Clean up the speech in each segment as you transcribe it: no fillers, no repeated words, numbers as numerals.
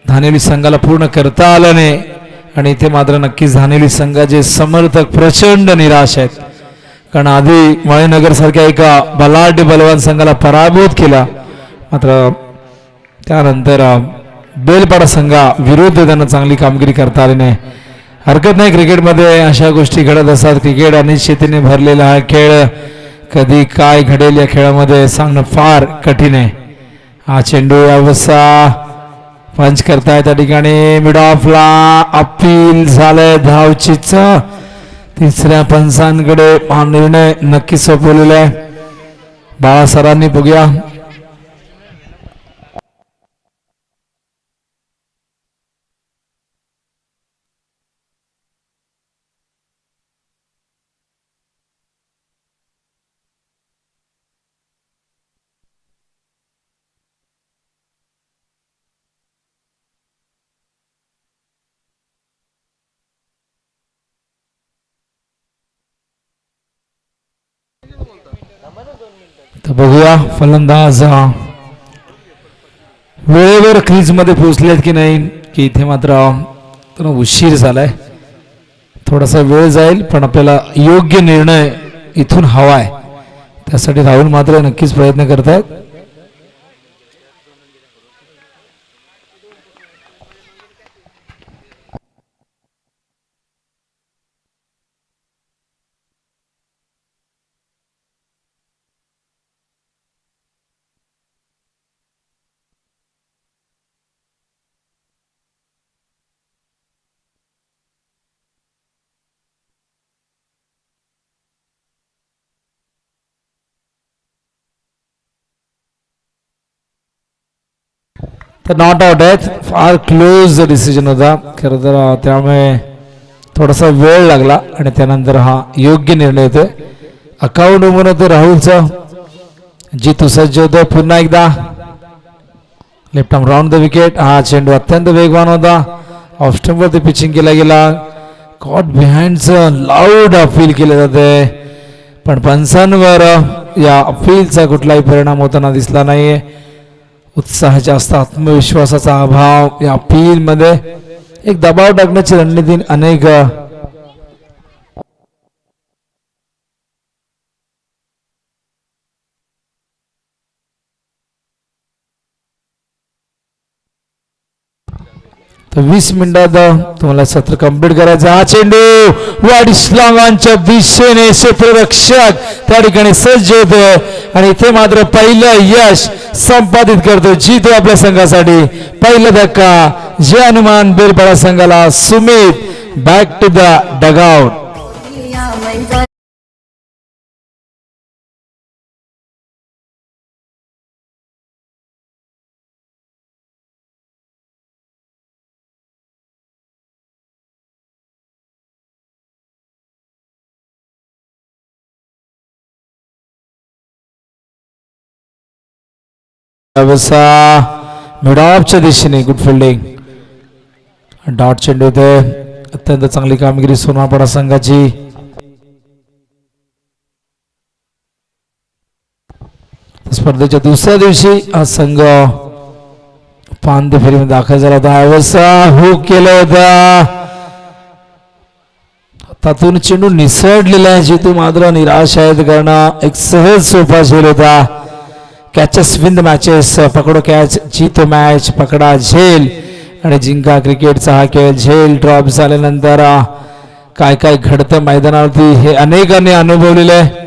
धानेली संघाला पूर्ण करता आलं नाही आणि इथे मात्र नक्कीच धानेली संघाचे समर्थक प्रचंड निराश आहेत. कारण आधी मळेनगर सारख्या एका बलाढ्य बलवान संघाला पराभूत केला, मात्र त्यानंतर बेलपाडा संघा विरुद्ध त्यांना चांगली कामगिरी करता आली नाही. हरकत नाही, क्रिकेटमध्ये अशा गोष्टी घडत असतात. क्रिकेट अनिश्चिततेने भरलेला हा खेळ, कधी काय घडेल या खेळामध्ये सांगणं फार कठीण आहे. हा चेंडू अवस्था पंच करताय त्या ठिकाणी मिड ऑफला अपील झालंय. धावचीच तिसऱ्या पंचांकडे हा निर्णय नक्की सोपवलेला आहे. बाळा सरांनी बघूया. तर बघूया फलंदाज वेळेवर क्रीज मध्ये पोहोचलेत की नाही, की इथे मात्र उशीर झालाय. थोडासा वेळ जाईल, पण आपल्याला योग्य निर्णय इथून हवाय. त्यासाठी राहुल मात्र नक्कीच प्रयत्न करतायत. तर नॉट आउट आहेत. फार क्लोज डिसिजन होता खरं तर, त्यामुळे थोडासा वेळ लागला आणि त्यानंतर हा योग्य निर्णय होतोय. अकाउंट ओपन होतं राहुलचं. जितू सज्ज होतं पुन्हा एकदा. Left arm round the wicket. हा चेंडू अत्यंत वेगवान होता. ऑफ स्टंपवरती पिचिंग केला गेला. कॉट बिहाइंडचं लाऊड अपील केले जाते, पण पंचांवर या अपीलचा कुठलाही परिणाम होताना दिसला नाहीये. उत्साहाच्या जास्त आत्मविश्वासाचा अभाव या अपील मध्ये एक दबाव टाकण्याची रणनीती अनेक तर 20 मिनिटात तुम्हाला सत्र कंप्लीट करायचं. हा चेंडू वाडिस्लावांच्या दिशेने क्षेत्ररक्षक त्या ठिकाणी सज्ज होतो आणि इथे मात्र पहिलं यश संपादित करतो जितो आपल्या संघासाठी. पहिला धक्का जे अनुमान बेलपाडा संघाला. Sumit back to the dugout. Mid ऑफच्या दिशेने गुड फिल्डिंग. डॉट चेंडू होते. अत्यंत चांगली कामगिरी सोनापाडा संघाची. स्पर्धेच्या दुसऱ्या दिवशी हा संघ पांदे फेरीमध्ये दाखल झाला होता. अवस्था हुक केलं होता. त्यातून चेंडू निसटलेला आहे. जितू मात्र निराश आहेत, कारण एक सहज सोपा झेल होता. Catches win the matches. पकडो कॅच, जीतो मॅच, पकडा झेल आणि जिंका क्रिकेटचा हा खेळ. झेल ड्रॉप झाल्यानंतर काय काय घडतं मैदानावरती हे अनेकांनी अनुभवलेलं आहे.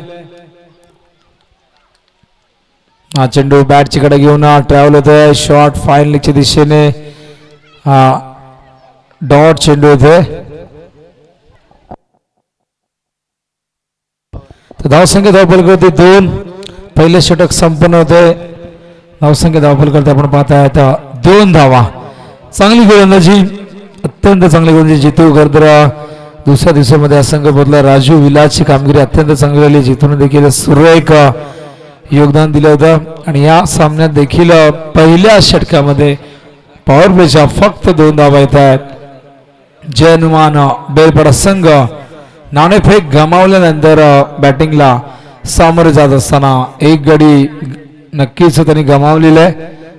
हा चेंडू बॅटची कडे घेऊन ट्रॅव्हल होतोय. शॉर्ट फाईन लीगच्या दिशेने हा डॉट चेंडू होते. तर धावसंख्या धावफलक होती 2. पहिले षटक संपन्न होते. धावसंख्या धावफल करते आपण पाहतायत 2 धावा. चांगली गोलंदाजी, अत्यंत चांगली गोलंदाजी. जितू गर्दर दुसऱ्या दिवसामध्ये हा संघ बदला. राजू विलासची कामगिरी अत्यंत चांगली झाली. जितून देखील सुरेख योगदान दिलं होतं आणि या सामन्यात देखील पहिल्या षटकामध्ये पॉवर प्लेच्या फक्त 2 धावा येत आहेत. जय हनुमान बेलपाडा संघ नाणेफेक गमावल्यानंतर बॅटिंगला सामोरे जात असताना एक गडी नक्कीच त्यांनी गमावलेला आहे.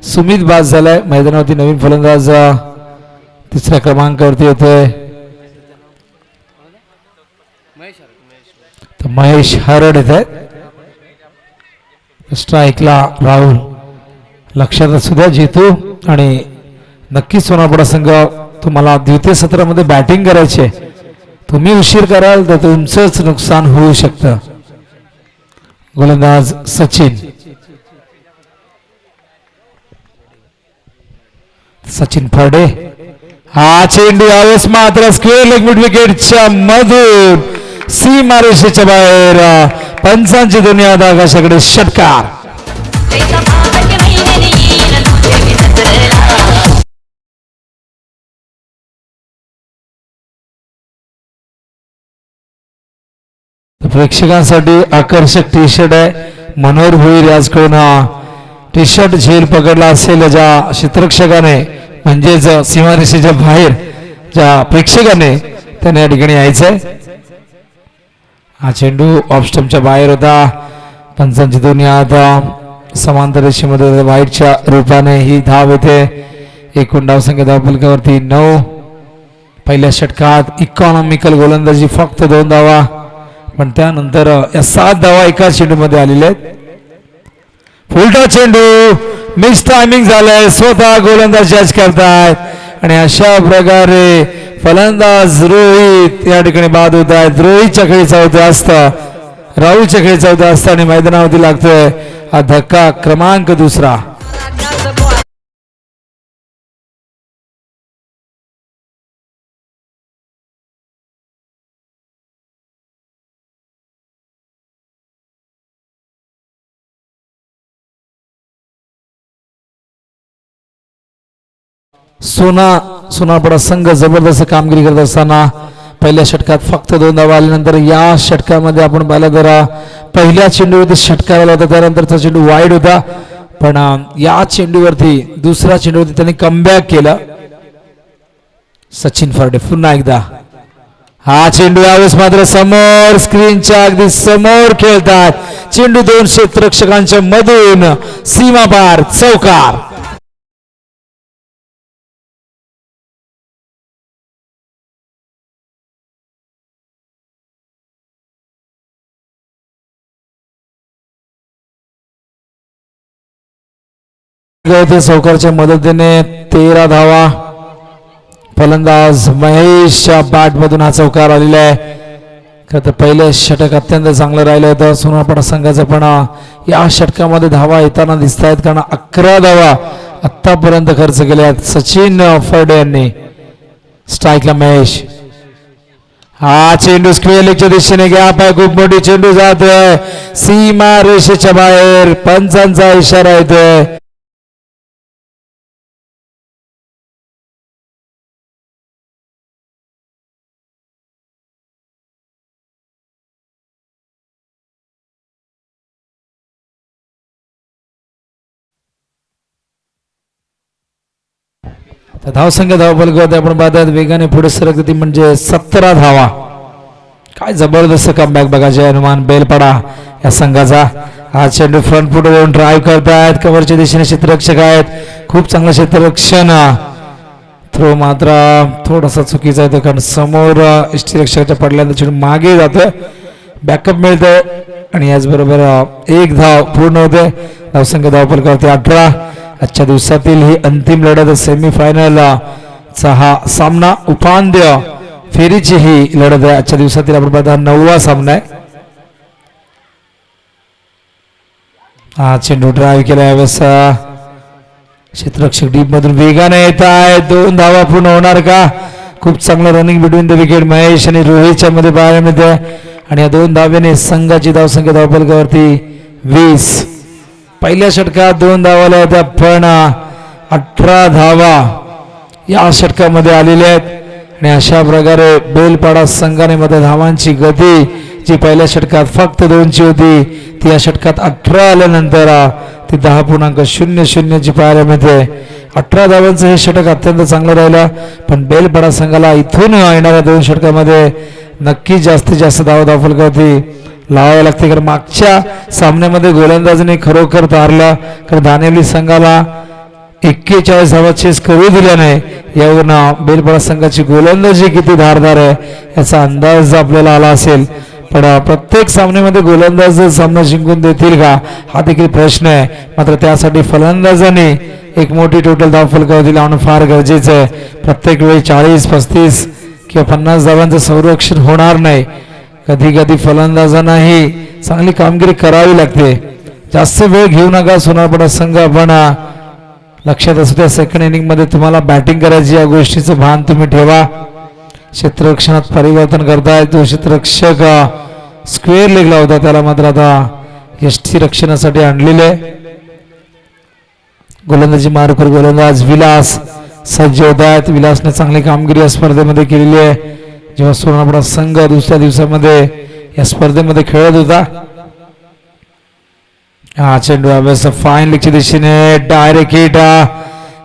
सुमित बाद झालाय. मैदानावरती नवीन फलंदाज तिसऱ्या क्रमांकावरती येतोय तर महेश हरड येत आहेत. स्ट्राईकला राहुल. लक्षात असू द्या जितू आणि नक्कीच सोनापडा संघ तुम्हाला द्वितीय सत्रामध्ये बॅटिंग करायची आहे. तुम्ही उशीर कराल तर तुमचंच नुकसान होऊ शकतं. गोलंदाज सचिन. सचिन फरडे. हा चेंडू यावेळेस मात्र स्क्वेअर लेग मिड विकेटच्या मधून सीमारेषेच्या बाहेर. पंचांची दुनिया आकाशाकडे षटकार. प्रेक्षकांसाठी आकर्षक टी शर्ट आहे. मनोहर भोईर याचकडून हा टी शर्ट झेल पकडला असेल ज्या क्षेत्ररक्षकाने म्हणजेच सीमारेषेच्या बाहेर ज्या प्रेक्षकाने त्याने या ठिकाणी यायचंय. हा चेंडू ऑफ स्टंपच्या बाहेर होता. पंचांची दुनिया आता समांतर रेषेमध्ये वाईटच्या रूपाने ही धाव येते. एकूण धावसंख्या धावफलकावरती 9. पहिल्या षटकात इकॉनॉमिकल गोलंदाजी फक्त 2 धावा पण त्यानंतर या 7 धावा एका चेंडूमध्ये आलेल्या आहेत. फुलटा चेंडू मिस टायमिंग झालंय. स्वतः गोलंदाज जज करतायत आणि अशा प्रकारे फलंदाज रोहित या ठिकाणी बाद होत आहेत. रोहितच्या खेळीचा होता असता राहुलच्या खेळीचा होता असता आणि मैदानावरती लागतोय हा धक्का क्रमांक 2. सोनापडा संघ जबरदस्त कामगिरी करत असताना पहिल्या षटकात फक्त 2 धावा आल्यानंतर या षटकामध्ये आपण पाहिलं तर पहिल्या चेंडूवरती षटकार आला होता. त्यानंतरचा चेंडू वाईड होता पण या चेंडूवरती दुसऱ्या चेंडूवरती त्यांनी कमबॅक केलं. सचिन फरडे पुन्हा एकदा. हा चेंडू यावेळेस मात्र समोर स्क्रीनच्या अगदी समोर खेळतात. चेंडू 2 क्षेत्ररक्षकांच्या मधून सीमा पार चौकार. चौकारच्या मदतीने 13 धावा. फलंदाज महेशच्या बॅट मधून हा चौकार आलेला आहे. खरं तर पहिले षटक अत्यंत चांगलं राहिलं होतं सोनापडा संघाचं पण या षटकामध्ये धावा येताना दिसत आहेत कारण 11 धावा आतापर्यंत खर्च केल्या आहेत सचिन फरडे यांनी. स्ट्राईकला महेश. हा चेंडू स्क्वेअर लेगच्या दिशेने गॅप आहे. खूप मोठी चेंडू जातोय सीमा रेषेच्या बाहेर. पंचांचा इशारा येतोय. धावसंख्या धावफलकावरती आपण पाहतात वेगाने पुढे सरकते म्हणजे 17 धावा. काय जबरदस्त कमबॅक बघा जय हनुमान बेलपाडा या संघाचा. हा चेंडू फ्रंट फुट वरून ड्राईव्ह करतायत. कव्हरच्या दिशेने क्षेत्ररक्षक आहेत. खूप चांगलं क्षेत्ररक्षण. थ्रो मात्र थोडासा चुकीचा आहे कारण समोर यष्टीरक्षकाच्या पडल्यानंतर चेंडू मागे जातोय. बॅकअप मिळतोय आणि याचबरोबर 1 धाव पूर्ण होते. धावसंख्या धावफलकावरती 18. आजच्या दिवसातील ही अंतिम लढत सेमीफायनल चा हा सामना उपांत्य फेरीची ही लढत आहे. आजच्या दिवसातील आपण पाहता 9वा सामना आहे. हा चेंडू ड्राईव्ह केला यावेळेस क्षेत्ररक्षक डीप मधून वेगाने येत आहे. 2 धावा पूर्ण होणार का? खूप चांगलं running between the wicket Mahesh आणि रोहितच्या मध्ये पाहायला मिळते आणि या 2 धाव्याने संघाची धावसंख्या धावफलकावरती 20. पहिल्या षटकात 2 धावा आल्या होत्या पण 18 धावा या षटकामध्ये आलेल्या आहेत आणि अशा प्रकारे बेलपाडा संघाने मध्ये धावांची गती जी पहिल्या षटकात फक्त 2ची होती ती या षटकात 18 आल्यानंतर ती 10.00 ची पाहायला मिळते. 18 धावांचं हे षटक अत्यंत चांगलं राहिलं पण बेलपाडा संघाला इथून येणाऱ्या 2 षटकामध्ये नक्की जास्तीत जास्त धावा धावफलकावरती लावावे लागते कारण मागच्या सामन्यामध्ये गोलंदाजीने खरोखर तारलं कारण दानेली संघाला 41 धावा चेस करू दिल्या नाही. यावरून बेलपाडा संघाची गोलंदाजी किती धारदार आहे याचा अंदाज आपल्याला आला असेल. पण प्रत्येक सामन्यामध्ये गोलंदाज सामना जिंकून देतील का हा देखील प्रश्न आहे. मात्र त्यासाठी फलंदाजांनी एक मोठी टोटल धावफलकावधी लावणं फार गरजेचं आहे. प्रत्येक वेळी 40, 35 किंवा 50 धावांचं संरक्षण होणार नाही. कधी कधी फलंदाजांनाही चांगली कामगिरी करावी लागते. जास्त वेळ घेऊ नका सोनारपाडा संघ. पण लक्षात असू द्या सेकंड इनिंग मध्ये तुम्हाला बॅटिंग करायची या गोष्टीचं भान तुम्ही ठेवा. क्षेत्ररक्षणात परिवर्तन करताय. तो क्षेत्ररक्षक स्क्वेअर लेगला होता त्याला मात्र आता यष्टी रक्षणासाठी आणलेले. गोलंदाजी मार्फत गोलंदाज विलास सज्ज होत आहेत. विलासने चांगली कामगिरी या स्पर्धेमध्ये केलेली आहे. जेव्हा सोनारपाडा संघ दुसऱ्या दिवसामध्ये या स्पर्धेमध्ये खेळत होता. हा चेंडू अभ्यास फाईन लेगच्या दिशेने डायरेक्ट हिट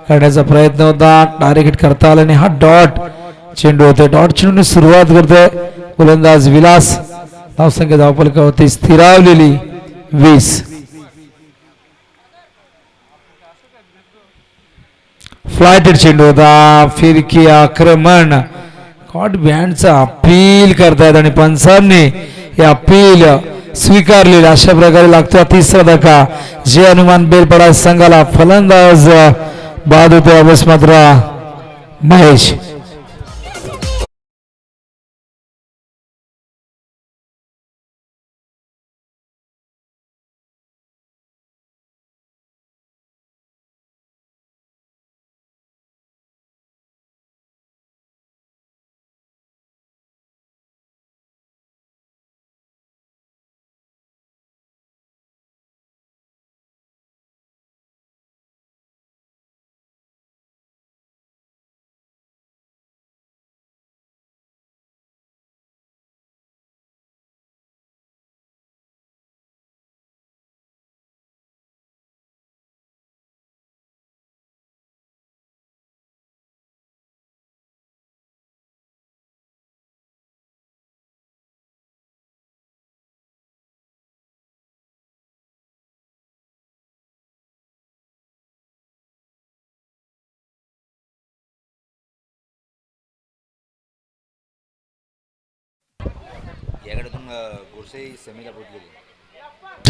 करण्याचा प्रयत्न होता. डायरेक्ट हिट करता आला आणि हा डॉट चेंडू होते. डॉट चेंडूने सुरुवात करते गोलंदाज विलास. धावसंख्या धावफलकावरती स्थिरावलेली 20. फ्लायटेड चेंडू होता. फिरकी आक्रमण कॉट बँडचा अपील करतायत आणि पंचांनी हे अपील स्वीकारलेला. अशा प्रकारे लागतो तिसरा धक्का. जे अनुमान बेलपाडा संघाला फलंदाज बाद होते अभ्यास मात्र महेश.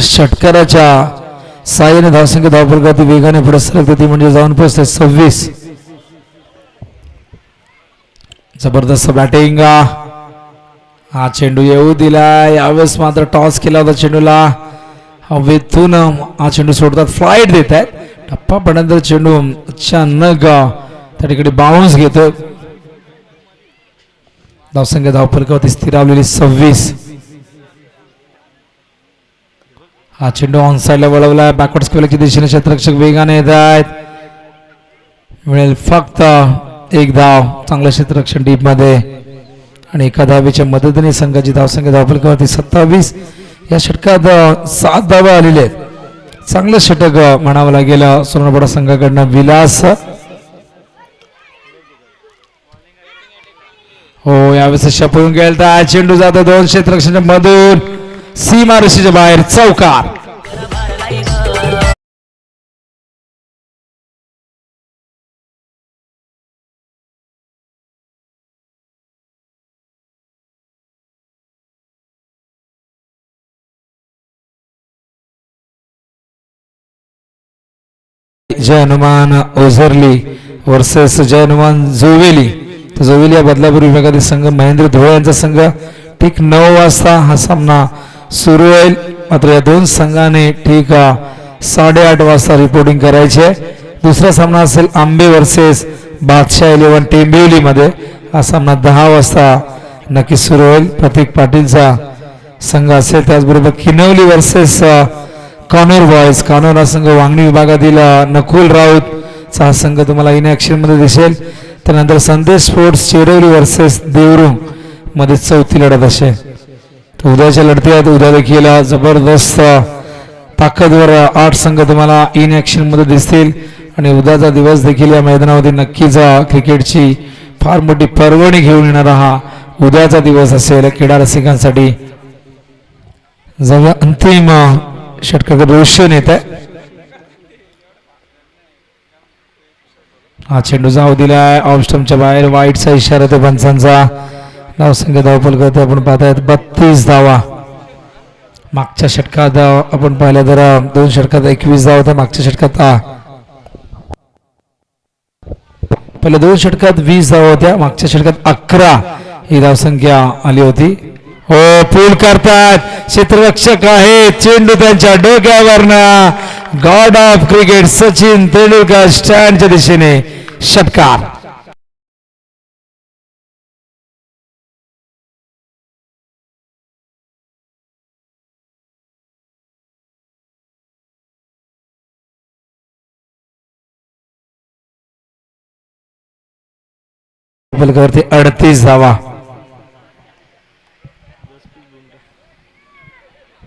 षटकाराच्या साहाय्याने धावसंख्या धावफलकावरती वेगाने पुढे सरकते. ती म्हणजे जाऊन पोहोचते 26. जबरदस्त बॅटिंग. हा चेंडू येऊ दिला. यावेळेस मात्र टॉस केला होता चेंडूला. हवेतून हा चेंडू सोडतात. फ्लाईट देत आहेत. टप्पा पडल्यानंतर चेंडू अचानक त्या ठिकाणी बाउन्स घेतो. धावसंख्या धावफलकावरती स्थिरावलेली 26. हा चेंडू ऑन साइडला वळवला. बॅकवर्ड स्क्वेअरच्या दिशेने क्षेत्ररक्षक वेगाने येत आहेत. मिळेल फक्त एक धाव. चांगलं क्षेत्ररक्षण डीप मध्ये आणि एका धावेच्या मदतीने संघाची धावसंख्या धावफलकावरती 27. या षटकात 7 धावा आलेल्या आहेत. चांगलं षटक म्हणावं लागेल सोनारपाडा संघाकडनं. विलास हो यावेळेस शपळून गेला. चेंडू जातो 2 क्षेत्ररक्षणाच्या मधून सीमारेषेच्या बाहेर. चौकार. जय हनुमान ओझरली वर्सेस जय हनुमान जोवेली. तर जोवेली या बदलापूर विभागातील संघ महेंद्र धुळे यांचा संघ. ठीक 9 वाजता हा सामना सुरू होईल. मात्र या 2 संघाने ठीक 8:30 वाजता रिपोर्टिंग करायचे. दुसरा सामना असेल आंबे वर्सेस बादशाह 11 टेंबिवली मध्ये. हा सामना 10 वाजता नक्की सुरू होईल. प्रतीक पाटीलचा संघ असेल. त्याचबरोबर किनवली वर्सेस कानोर बॉयज. कानोर हा संघ वांगणी विभागातील नकुल राऊतचा हा संघ तुम्हाला इन ॲक्शन मध्ये दिसेल. त्यानंतर संदेश स्पोर्ट्स चेरवली वर्सेस देवरुंग मध्ये 4थी लढत असेल. उद्याच्या लढतीत उद्या देखील जबरदस्त ताकदवर 8 संघ तुम्हाला इन ॲक्शन मध्ये दिसतील. आणि उद्याचा दिवस देखील या मैदानावरती नक्कीच क्रिकेटची फार मोठी पर्वणी घेऊन येणारा हा उद्याचा दिवस असेल क्रीडा रसिकांसाठी. जेव्हा अंतिम षटकाकडे रोशन येत आहे. हा चेंडू जाऊ दिलाय ऑफ स्टंपच्या बाहेर. वाईटचा इशारा तो पंचांचा. धावसंख्या धावपल करते आपण पाहतायत 32 धावा. मागच्या षटकात आपण पाहिलं तर 2 षटकात 21 धावा होत्या. मागच्या षटकात पहिल्या 2 षटकात 20 धावा होत्या. मागच्या षटकात 11 ही धावसंख्या आली होती. हो पूल करतात क्षेत्ररक्षक आहे. चेंडू त्यांच्या डोक्यावरनं. God of cricket Sachin Tendulkar स्टँडच्या दिशेने षटकार. वरती 38 धावा.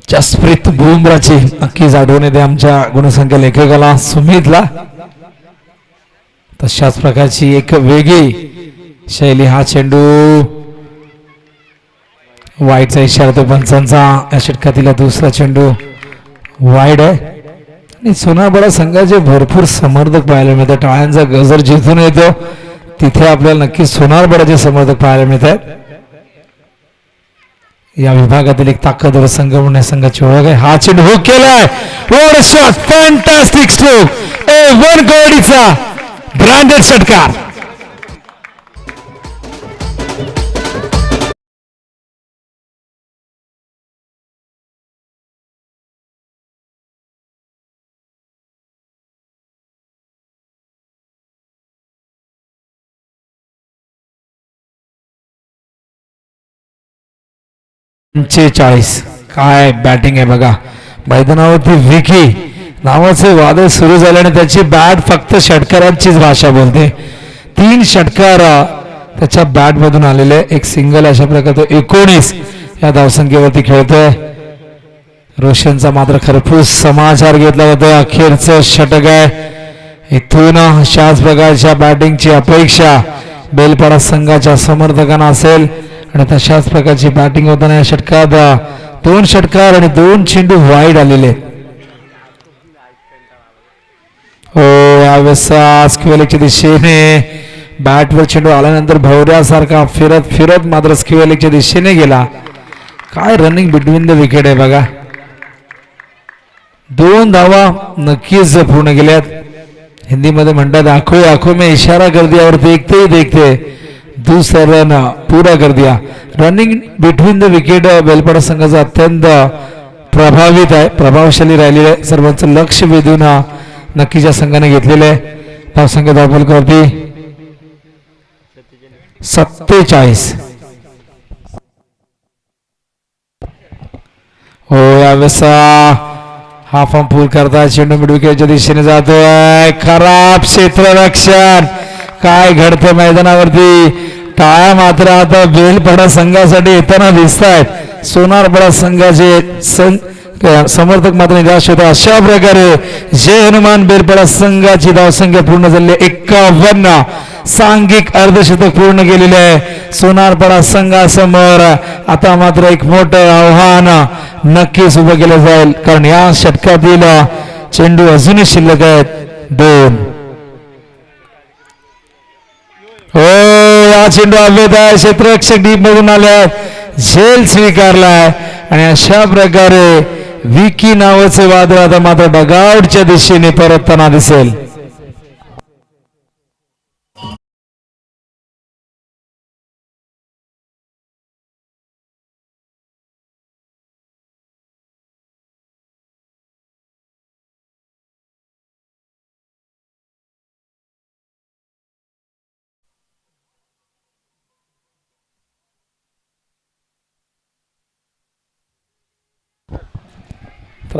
जसप्रीत बुमराची नक्कीच आठवण येते आमच्या गुणसंख्या लेखकाला सुमितला. तशाच प्रकारची एक वेगळी शैली. हा चेंडू वाईडचा इशारा तो पंचांचा. या षटकातील दुसरा चेंडू वाईड आहे. आणि सोनाबडा संघाचे भरपूर समर्थक पाहायला मिळतात. टाळ्यांचा गजर जिथून येतो तिथे आपल्याला नक्की सोनारबडाचे समर्थक पाहायला मिळतात. या विभागातील एक ताकदवर संघ म्हणून संघाची ओळख आहे. हा चेंडू हुक केलाय. What a shot. Fantastic stroke. वन कवडीचा ब्रँडेड षटकार. काय बॅटिंग आहे बघा. मैदानावरती विकी नावाचे वादळ सुरू झाल्याने त्याची बॅट फक्त षटकारांचीच भाषा बोलते. 3 षटकार त्याच्या बॅट मधून आलेले. एक सिंगल. अशा प्रकारे तो 19 या धावसंख्येवरती खेळतोय. रोशनचा मात्र खरपूस समाचार घेतला जातो. अखेरचं षटक आहे. इथून अशाच प्रकारच्या बॅटिंगची अपेक्षा बेलपाडा संघाच्या समर्थकांना असेल. आणि तशाच प्रकारची बॅटिंग होताना या षटकात 2 षटकार आणि 2 चेंडू वाईड आलेले. हो यावेळेस स्क्वेअरच्या दिशेने बॅटवर चेंडू आल्यानंतर भवऱ्यासारखा फिरत फिरत मात्र स्क्वेअरच्या दिशेने गेला. काय रनिंग बिटवीन द विकेट आहे बघा. 2 धावा नक्कीच पूर्ण केल्यात. हिंदीमध्ये म्हणतात आंखों आंखों में इशारा कर दिया और देखते ही देखते दूसरा रन पूरा कर दिया. Running between the wicket Belpada संघाचा अत्यंत प्रभावित आहे. प्रभावशाली राहिलेलं आहे. सर्वांचं लक्ष वेधून नक्कीच या संघाने घेतलेलं आहे. धावसंख्या धावपलकावरती 47. हो यावेळेस हा फॉर्म पूल करता. चेंडू मिड विकेटच्या दिशेने जातोय. खराब क्षेत्ररक्षण. काय घडतं मैदानावरती. टाळ्या मात्र आता बेलपाडा संघासाठी येताना दिसत आहेत. सोनारपाडा संघाचे समर्थक मात्र निराश होते. अशा प्रकारे जय हनुमान बेलपाडा संघाची धावसंख्या पूर्ण झाली 51. सांघिक अर्धशतक पूर्ण केलेले आहे. सोनारपाडा संघासमोर आता मात्र एक मोठं आव्हान नक्कीच उभं केलं जाईल. कारण या षटकातील चेंडू अजूनही शिल्लक आहेत 2. हो हा चेंडू अवैध आहे. क्षेत्ररक्षक डीप मधून आल्यात. झेल स्वीकारलाय. आणि अशा प्रकारे विकी नावाचे वादळ आता मात्र डगआउटच्या दिशेने परतताना दिसेल.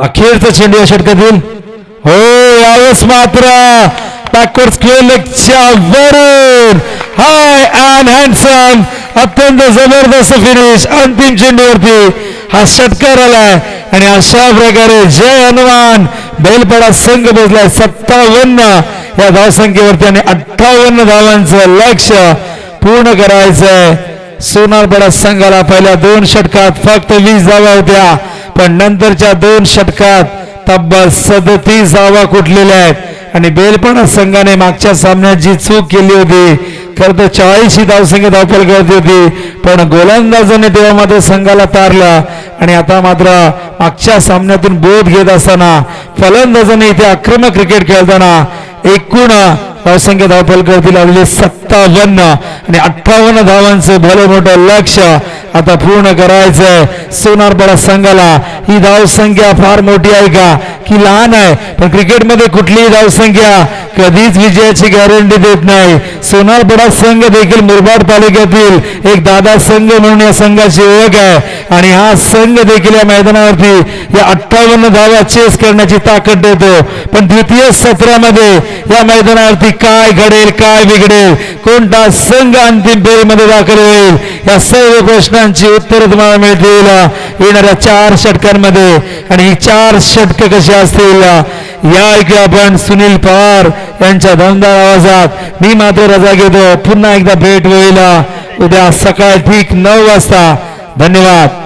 अखेरचा चेंडू या षटकातील. हो यावेळेस मात्र बॅकवर्ड स्क्वेअर लेगच्या वरून हाय अँड हँडसम अत्यंत जबरदस्त फिनिश. अंतिम चेंडूवरती हा षटकार आलाय. आणि अशा प्रकारे जय हनुमान बेलपाडा संघ बसलाय 57 या धावसंख्येवरती. आणि 58 धावांचं लक्ष्य पूर्ण करायचंय. सोनारपाडा संघाला पहिल्या 2 षटकात फक्त 20 धावा होत्या. पण नंतरच्या 2 षटकात तब्बल 37 धावा कुठलेल्या आहेत. आणि बेलपाडा संघाने मागच्या सामन्यात जी चूक केली होती खरं तर 40 धावसंख्या धावपल करत होती पण गोलंदाजाने तेव्हा मात्र संघाला तारला आणि आता मात्र मागच्या सामन्यातून बोध घेत असताना फलंदाजाने इथे आक्रमक क्रिकेट खेळताना एकूण धावसंख्या धावपल करतील आलेले 57 आणि 58 धावांचं भलं मोठं लक्ष आता पूर्ण करायचंय सोनारपाडा संघाला. ही धावसंख्या फार मोठी आहे का की लहान आहे पण क्रिकेटमध्ये कुठलीही धावसंख्या कधीच विजयाची गॅरंटी देत नाही. सोनारपाडा संघ देखील मुरबाड तालुक्यातील एक दादा संघ म्हणून या संघाची ओळख आहे आणि हा संघ देखील या मैदानावरती या 58 धावा चेस करण्याची ताकद देतो. पण द्वितीय सत्रामध्ये या मैदानावरती काय घडेल काय बिघडेल कोणता संघ अंतिम फेरीमध्ये दाखल होईल या सर्व प्रश्नांची उत्तरं तुम्हाला मिळतील येणाऱ्या 4 षटकांमध्ये. आणि ही 4 षटक कशी असतील या ऐकूया आपण सुनील पवार यांच्या दमदार आवाजात. मी मात्र रजा घेतो. पुन्हा एकदा भेट होईल उद्या सकाळ ठीक 9 वाजता. धन्यवाद.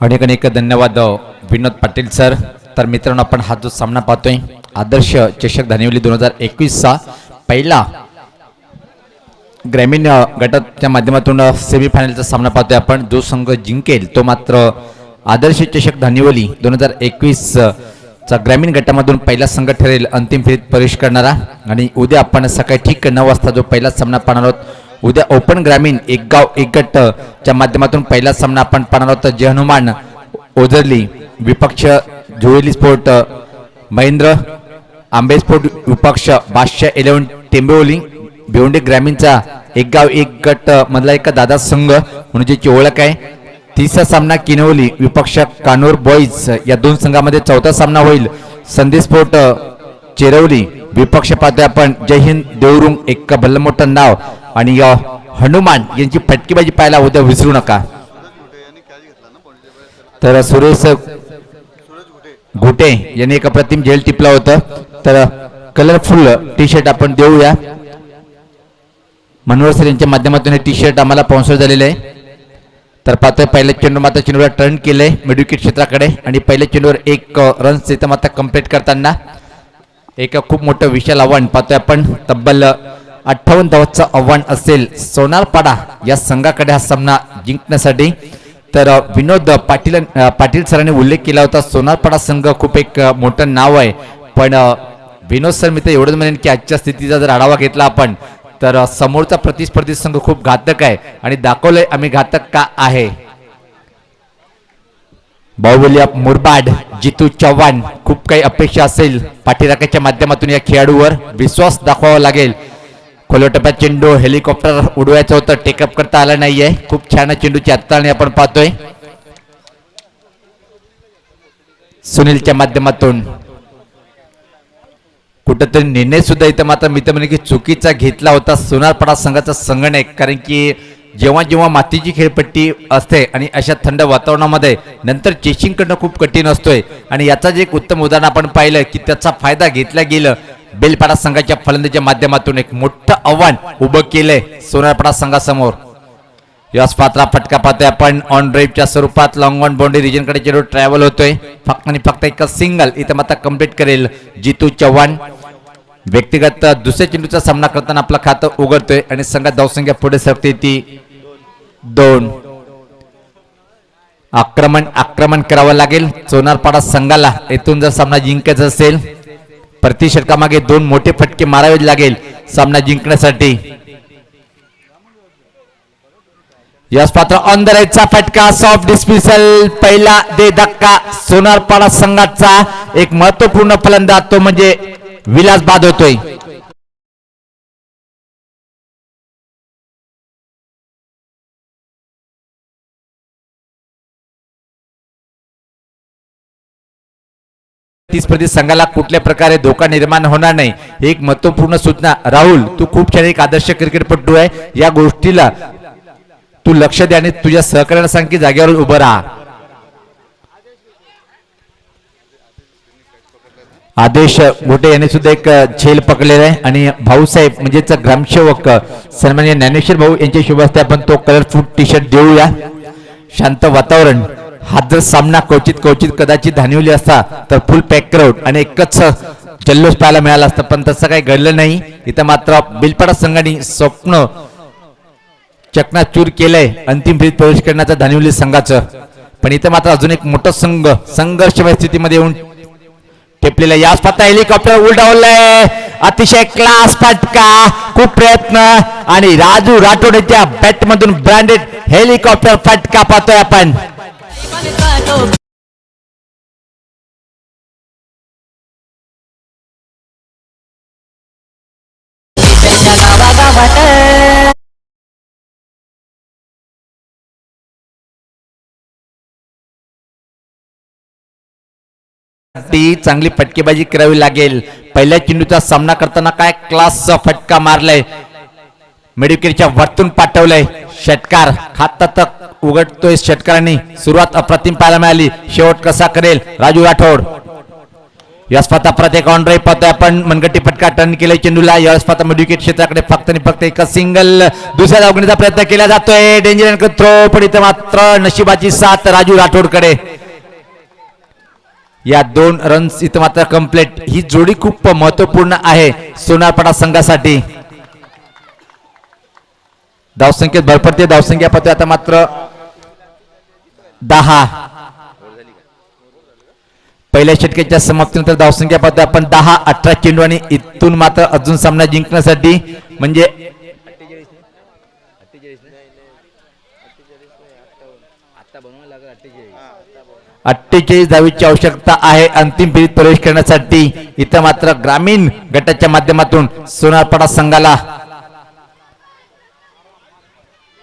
अनेक अनेक धन्यवाद विनोद पाटील सर. तर मित्रांनो आपण हा जो सामना पाहतोय आदर्श चषक धानिवली 2021 चा पहिला ग्रामीण गटाच्या माध्यमातून सेमीफायनलचा सामना पाहतोय आपण. जो संघ जिंकेल तो मात्र आदर्श चषक धानिवली 2021 चा ग्रामीण गटामधून पहिला संघ ठरेल अंतिम फेरीत प्रवेश करणारा. आणि उद्या आपण सकाळी ठीक 9 वाजता जो पहिला सामना पाहणार आहोत. उद्या ओपन ग्रामीण एक गाव एक गट च्या माध्यमातून पहिला सामना आपण पाहणार आहोत. जय हनुमान ओझरली विपक्ष जुवेली स्पोर्ट महेंद्र आंबे स्पोर्ट विपक्ष बादशाह 11 टेंबेवली भिवंडी ग्रामीणचा एक गाव एक गट मधला एक दादा संघ म्हणून ज्याची ओळख आहे. तिसरा सामना किनवली विपक्ष कानूर बॉईज या 2 संघामध्ये चौथा सामना होईल. संदेश स्पोर्ट चेरवली विपक्ष पाहतोय आपण जय हिंद देवरुंग एक भलं मोठं नाव. आणि हनुमान यांची फटकेबाजी पाहायला उद्या विसरू नका. तर सुरेश घुटे यांनी एक अप्रतिम झेल टिपला होता. तर कलरफुल टी शर्ट आपण देऊया. मनोहर सर यांच्या माध्यमातून हे टी शर्ट आम्हाला स्पॉन्सर झालेले आहे. तर पाहतोय पहिल्या चेंडू माता चेंडूला टर्न केलंय मिडविकेट क्षेत्राकडे आणि पहिल्या चेंडूवर 1 रन्स इथं माता कंप्लीट करताना एक खूप मोठं विशाल आव्हान पाहतोय आपण. तब्बल 58 धावांचं आव्हान असेल सोनारपाडा या संघाकडे हा सामना जिंकण्यासाठी. तर विनोद पाटील सरांनी उल्लेख केला होता सोनारपाडा संघ खूप एक मोठं नाव आहे. पण विनोद सर मी तर एवढंच म्हणेन की आजच्या स्थितीचा जर आढावा घेतला आपण तर समोरचा प्रतिस्पर्धी संघ खूप घातक आहे आणि दाखवलंय आम्ही घातक का आहे. बाहुबली मुरबाड जितू चव्हाण खूप काही अपेक्षा असेल पाठीराख्याच्या माध्यमातून या खेळाडूवर विश्वास दाखवावा लागेल. खोलटप्प्यात चेंडू हेलिकॉप्टर उडवायचं होतं टेकअप करता आला नाहीये. खूप छान चेंडूची हाताळणी आपण पाहतोय सुनीलच्या माध्यमातून. कुठेतरी निर्णय सुद्धा इथं मात्र मी तर म्हणे की चुकीचा घेतला होता सोनारपाडा संघाचा संगणक. कारण की जेव्हा जेव्हा मातीची खेळपट्टी असते आणि अशा थंड वातावरणामध्ये नंतर चेसिंग करणं खूप कठीण असतोय. आणि याचं जे एक उत्तम उदाहरण आपण पाहिलं की त्याचा फायदा घेतला गेलं. बेलपाडा संघाच्या फलंदाजीच्या माध्यमातून एक मोठं आव्हान उभं केलंय सोनारपाडा संघासमोर. यश पात्रा फटका पाहतोय आपण ऑन ड्राईव्हच्या स्वरूपात लॉंग ऑन बाउंड्री रिजनकडे चेंडू ट्रॅव्हल होतोय. फक्त आणि फक्त एक सिंगल इथं मात्र कंप्लीट करेल जितू चव्हाण. व्यक्तिगत दुसऱ्या चेंडूचा सामना करताना आपलं खातं उघडतोय आणि संघात धावसंख्या पुढे सरकते ती 2. आक्रमण करावं लागेल सोनारपाडा संघाला. येथून जर सामना जिंकायचा असेल प्रति षटकामागे 2 मोठे फटके मारावे लागेल सामना जिंकण्यासाठी. यश पात्र ऑन द राईटचा फटका सॉफ्ट डिस्मिसल. पहिला दे धक्का सोनारपाडा संघाचा एक महत्वपूर्ण फलंदाज तो म्हणजे विलास बाद होतोय. प्रतिस्पर्धी संघाला कुठल्या प्रकारे धोका निर्माण होणार नाही ही एक महत्वपूर्ण सूचना. राहुल, तू खूप छान एक आदर्श क्रिकेटपटू आहे. या गोष्टीला तू लक्ष दे आणि तुझ्या सहकार्याला सांग की जागेवर उभं राहा. आदेश गोटे यांनी सुद्धा एक झेल पकडलेला आहे आणि भाऊसाहेब म्हणजेच ग्रामसेवक सन्माननीय ज्ञानेश्वर भाऊ यांच्या शुभ हस्ते आपण तो कलरफुल टी शर्ट देऊया. शांत वातावरण. हा जर सामना क्वचित कदाचित धानिवली असता तर फुल पॅक क्राऊड आणि एकच जल्लोष पाहायला मिळाला असतं, पण तसं काही घडलं नाही. इथं मात्र बेलपाडा संघाने स्वप्न चकनाचूर केलंय अंतिम फेरीत प्रवेश करण्याचा धानिवली संघाचं. पण इथं मात्र अजून एक मोठा संघ संघर्षमय स्थितीमध्ये येऊन टेपलेला. याच पाहता हेलिकॉप्टर उलटावलंय. अतिशय क्लास फटका, खूप प्रयत्न आणि राजू राठोडच्या बॅट मधून ब्रँडेड हेलिकॉप्टर फटका पाहतोय आपण. ती चांगली फटकेबाजी करावी लागेल. पहिल्या चेंडूचा सामना करताना काय क्लासचा फटका मारलाय. मेडिकेटच्या वरतून पाठवलंय. षटकार खातात उघडतोय षटकारांनी. सुरुवात अप्रतिम पाहायला मिळाली. शेवट कसा करेल राजू राठोड. याच पाहता प्रत्येक ऑन ड्राईव्ह पाहतोय आपण. मनगट्टी फटका टर्न केलाय चेंडूला. याच पाहता मेडिकेट क्षेत्राकडे फक्त आणि फक्त एक सिंगल दुसऱ्या धावण्याचा प्रयत्न केला जातोय. डेंजर थ्रो, पण इथं मात्र नशिबाची साथ राजू राठोडकडे. या 2 रन्स इथं मात्र कंप्लीट. ही जोडी खूप महत्वपूर्ण आहे सोनारपाडा संघासाठी. धावसंख्येत भर पडते. धावसंख्या पाहतोय आता मात्र 10. पहिल्या षटकाच्या समाप्तीनंतर धावसंख्या पाहतोय आपण 10-18 चेंडू आणि इथून मात्र अजून सामना जिंकण्यासाठी म्हणजे 48 धावेची आवश्यकता आहे अंतिम फेरीत प्रवेश करण्यासाठी. इथं मात्र ग्रामीण गटाच्या माध्यमातून सोनारपाडा संघाला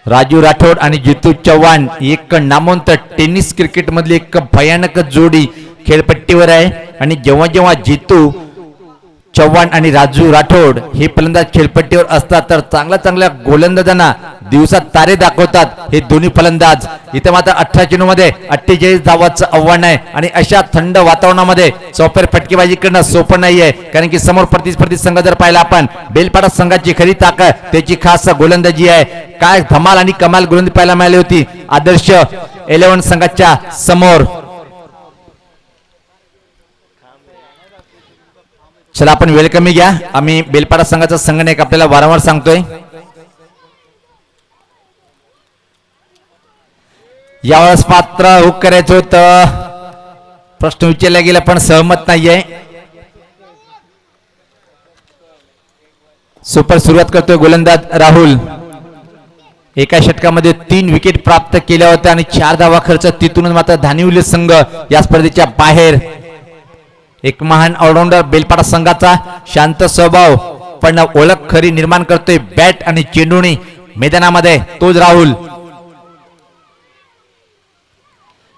राजू राठोड आणि जितू चव्हाण एक नामवंत टेनिस क्रिकेट मधली एक भयानक जोडी खेळपट्टीवर आहे. आणि जेव्हा जेव्हा जितू चव्हाण आणि राजू राठोड हे फलंदाज खेळपट्टीवर असतात तर चांगल्या गोलंदाजांना दिवसात तारे दाखवतात हे दोन्ही फलंदाज. इथे मात्र 18 चेंडूमध्ये 48 धावांचं आव्हान आहे आणि अशा थंड वातावरणामध्ये चौफेर फटकेबाजी करणं सोपं नाहीये. कारण की समोर प्रतिस्पर्धी संघ जर पाहिला आपण बेलपाडा संघाची खरी ताकद त्याची खास गोलंदाजी आहे. काय धमाल आणि कमाल गोलंदाजी पाहायला मिळाली होती आदर्श 11 संघाच्या समोर. चला आपण वेळ कमी घ्या. आम्ही बेलपाडा संघाचा संघटक आपल्याला वारंवार सांगतोय यावेळेस पात्र हुक करायचं होतं. प्रश्न विचारला गेला पण सहमत नाहीये. सुपर सुरुवात करतोय गोलंदाज राहुल. एका षटकामध्ये 3 विकेट प्राप्त केल्या होत्या आणि 4 धावा खर्च. तिथूनच मात्र धानिवली संघ या स्पर्धेच्या बाहेर. एक महान ऑलराऊंडर बेलपाडा संघाचा. शांत स्वभाव पण ओळख खरी निर्माण करतोय बॅट आणि चेंडूनी मैदानामध्ये तोच राहुल.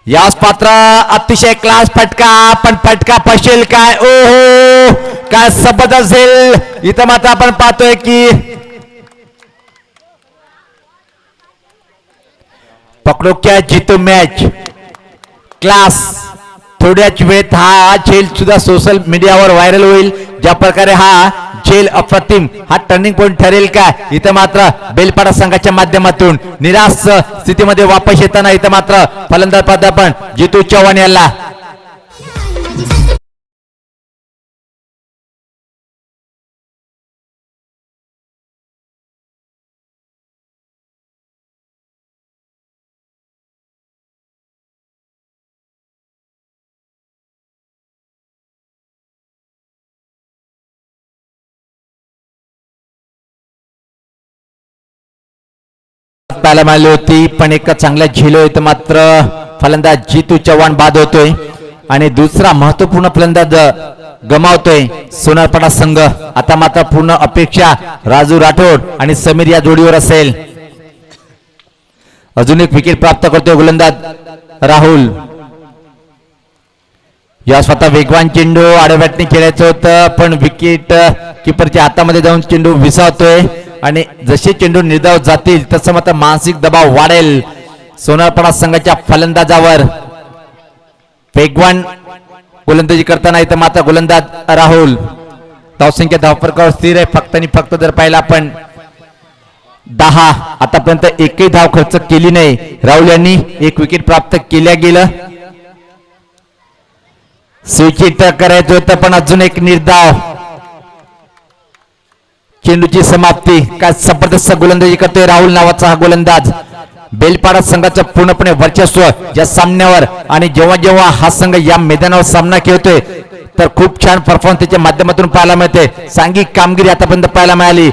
याच पात्र अतिशय क्लास फटका, पण फटका फसेल काय. ओहो काय सबद असेल. इथं मात्र आपण पाहतोय की पकडो क्या जीतो मॅच. क्लास. थोड्याच वेळात हा झेल सुद्धा सोशल मीडियावर व्हायरल होईल. ज्या प्रकारे हा झेल अप्रतिम हा टर्निंग पॉइंट ठरेल का. इथं मात्र बेलपाडा संघाच्या माध्यमातून निराश स्थितीमध्ये वापस येताना इथं मात्र फलंदाज पदार्पण जितू चव्हाण याला. पाहायला मिळाली होती पण एका चांगल्या झेल इथं मात्र फलंदाज जितू चव्हाण बाद होतोय आणि दुसरा महत्वपूर्ण फलंदाज गमावतोय सोनारपाडा संघ. आता मात्र पूर्ण अपेक्षा राजू राठोड आणि समीर या जोडीवर असेल. अजून एक विकेट प्राप्त करतोय गोलंदाज राहुल. या स्वतः वेगवान चेंडू आडव्याटने खेळायचं होतं पण विकेट किपरच्या हातामध्ये जाऊन चेंडू विसावतोय आणि जसे चेंडू निर्धाव जातील तसं मात्र मानसिक दबाव वाढेल सोनारपाडा संघाच्या फलंदाजावर. वेगवान गोलंदाजी करताना इथं मात्र गोलंदाज राहुल धावसंख्या धावफरकावर स्थिर आहे. फक्त आणि फक्त जर पाहिला आपण 10 आतापर्यंत एकही धाव खर्च केली नाही. राहुल यांनी एक विकेट प्राप्त केल्या गेलं. स्विच करायचं होतं पण अजून एक निर्धाव. चेंडूची समाप्ती. काय जबरदस्त गोलंदाजी करतोय राहुल नावाचा हा गोलंदाज. बेलपाडा संघाचं पूर्णपणे वर्चस्व या सामन्यावर आणि जेव्हा जेव्हा हा संघ या मैदानावर सामना खेळतोय तर खूप छान परफॉर्मन्स त्याच्या माध्यमातून पाहायला मिळते. सांघिक कामगिरी आतापर्यंत पाहायला मिळाली.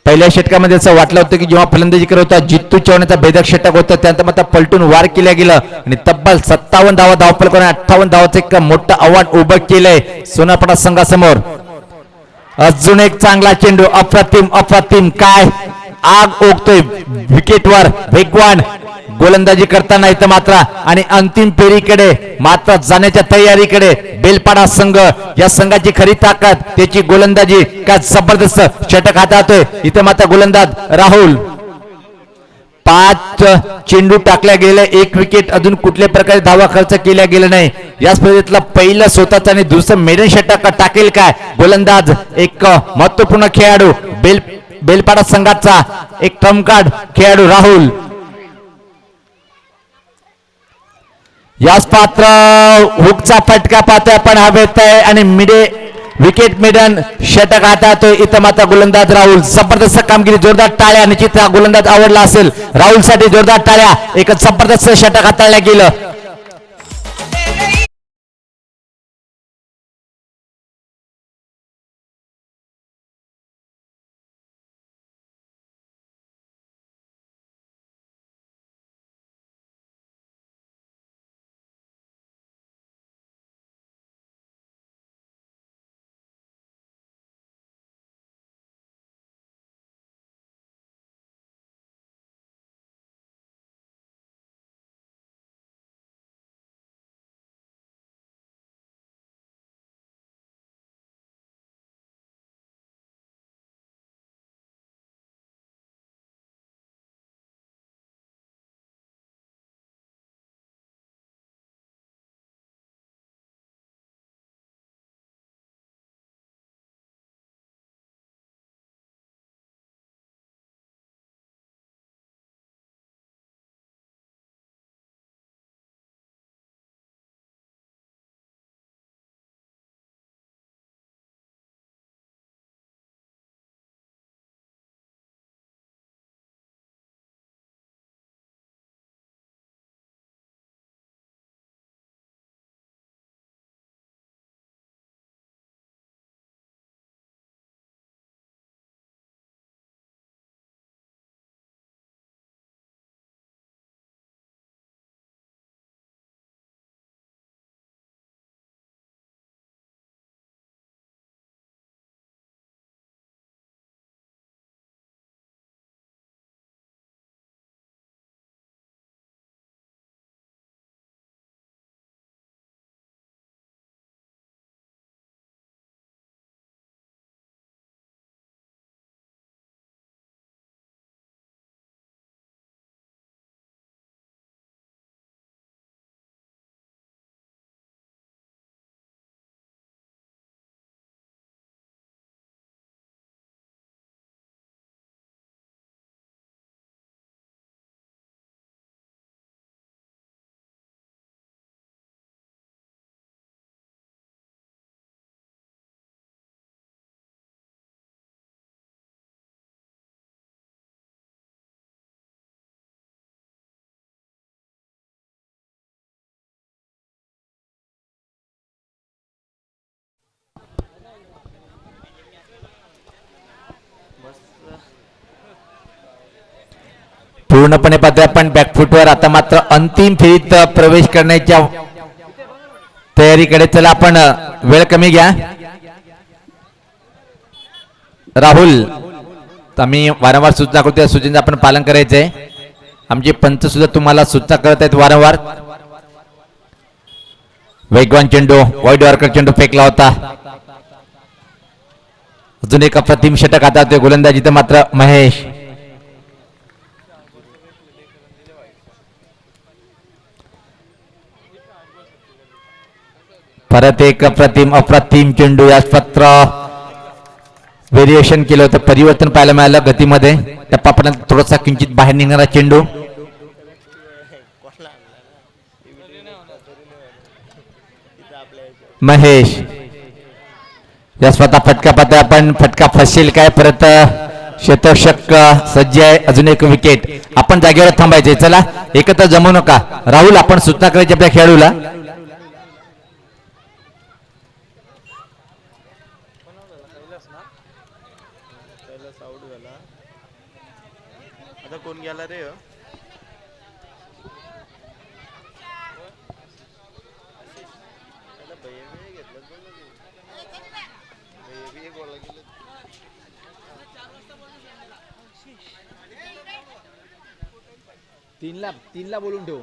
पहिल्या षटकामध्ये असं वाटलं होतं की जेव्हा फलंदाजी करत होता जित्तू चव्हाणचा भेदक षटक होतं त्यानंतर मात्र पलटून वार केल्या गेलं आणि तब्बल 57 धावा धावफलकाने 58 धावाचं एक मोठं आव्हान उभं केलंय सोनारपाडा संघासमोर. अजून एक चांगला चेंडू. अप्रतिम अप्रतिम. काय आग ओकतोय विकेटवर वेगवान गोलंदाजी करताना इथं मात्र आणि अंतिम फेरीकडे मात्र जाण्याच्या तयारीकडे बेलपाडा संघ. या संघाची खरी ताकद त्याची गोलंदाजी. काय जबरदस्त षटक हाताळतोय इथं मात्र गोलंदाज राहुल. 5 चेंडू टाकल्या गेले. एक विकेट. अजून कुठल्या प्रकारे धावा खर्च केल्या गेला नाही. या स्पर्धेतला पहिलं स्वतःचं आणि दुसरं मेडन षटक टाकेल काय गोलंदाज. एक महत्वपूर्ण खेळाडू बेलपाडा संघाचा एक ट्रम्प कार्ड खेळाडू राहुल. याच पात्र हुकचा फटका पाहतोय आपण हवेत आहे आणि मिडे विकेट मेडन षटक हाताळतोय इथं मात्र गोलंदाज राहुल. जबरदस्त कामगिरी. जोरदार टाळ्या. निश्चित हा गोलंदाज आवडला असेल. राहुल साठी जोरदार टाळ्या. एक जबरदस्त षटक हाताळलं गेलं. पूर्णपणे पाहतोय आपण बॅकफुटवर. आता मात्र अंतिम फेरीत प्रवेश करण्याच्या तयारीकडे. चला आपण वेळ कमी घ्या. राहुल आम्ही वारंवार सूचना करतो सूचनेचं आपण पालन करायचंय. आमचे पंच सुद्धा तुम्हाला सूचना करत आहेत वारंवार. वेगवान चेंडू, वाईड वॉर्कर चेंडू फेकला होता. अजून एक अप्रतिम षटक आता होते गोलंदाजी तर मात्र महेश. परत एक अप्रतिम चेंडू. याच पत्र व्हेरिएशन केलं होतं, परिवर्तन पाहायला मिळालं गतीमध्ये. टप्पापर्यंत थोडासा किंचित बाहेर निघणारा चेंडू. महेश या स्वतः फटका पाहतोय आपण. फटका फसेल काय? परत क्षेत्ररक्षक सज्ज आहे. अजून एक विकेट. आपण जागेवर थांबायचे. चला एकत्र जमू नका. राहुल आपण सूचना करायची आपल्या खेळाडूला. आता कोण गेला रे? तीनला बोलून ठेवू.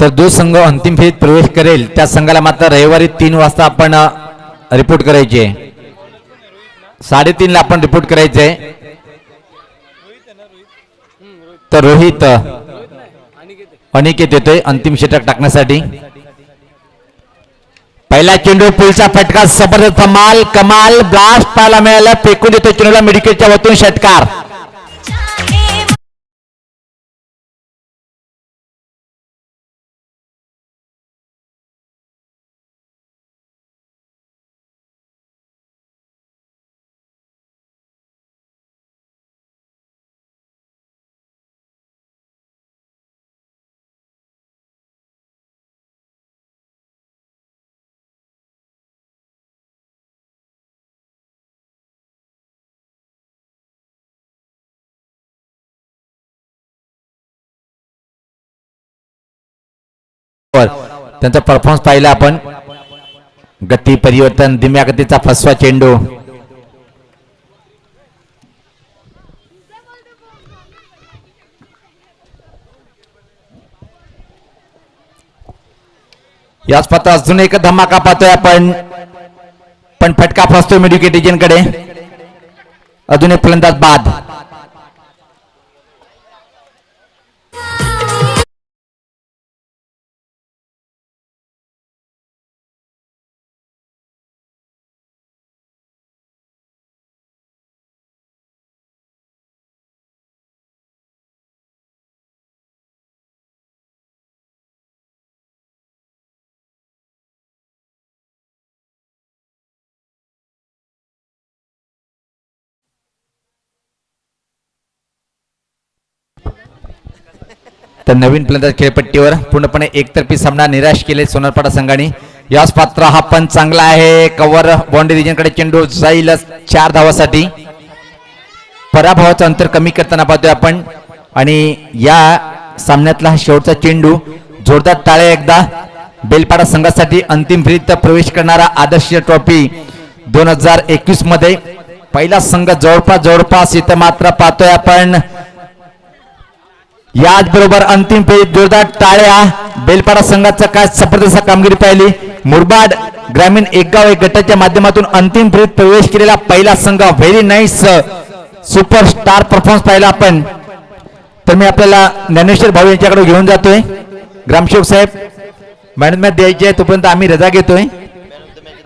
तर जो संघ अंतिम फेरीत प्रवेश करेल त्या संघाला मात्र रविवारी 3 वाजता आपण रिपोर्ट करायचे. 3:30 आपण रिपोर्ट करायचे. तर रोहित अनिकेत येतोय अंतिम षटक टाकण्यासाठी. पहिला चेंडू, पुलचा फटका, जबरदस्त कमाल ब्लास्ट पाहायला मिळाला. फेकून देतो चेंडूला मेडिकेटच्या वतून षटकार. त्यांचा परफॉर्मन्स पाहिला आपण. गती परिवर्तन, धीम्या गतीचा फसवा चेंडू. याच पत्र अजून एक धमाका पाहतोय आपण. पण फटका फसतोय मेडिकेट एजंटकडे. अजून एक फलंदाज बाद. तर नवीन फलंदाज खेळपट्टीवर. पूर्णपणे एकतर्फी सामना निराश केले सोनारपाडा संघाने. याच पात्र हा पण चांगला आहे. कव्हर बाउंड्री रिजनकडे चेंडू जाईल 4 धावासाठी. पराभवाचं अंतर कमी करताना पाहतोय आपण. आणि या सामन्यातला हा शेवटचा चेंडू. जोरदार टाळे एकदा. बेलपाडा संघासाठी अंतिम फेरीत प्रवेश करणारा आदर्श ट्रॉफी 2021 मध्ये पहिला संघ जवळपास इथं मात्र पाहतोय आपण. याच बरोबर अंतिम फेरीत जोरदार टाळ्या. बेलपाडा संघाचा काय जबरदस्त कामगिरी पाहिली. मुरबाड ग्रामीण एक गाव एक गटाच्या माध्यमातून अंतिम फेरीत प्रवेश केलेला पहिला संघ. व्हेरी नाईस सुपरस्टार परफॉर्मन्स पाहिला आपण. तर मी आपल्याला ज्ञानेश्वर भाऊ यांच्याकडे घेऊन जातोय. ग्रामसेवक साहेब मॅनेजमेंट द्यायची आहे, तोपर्यंत आम्ही रजा घेतोय.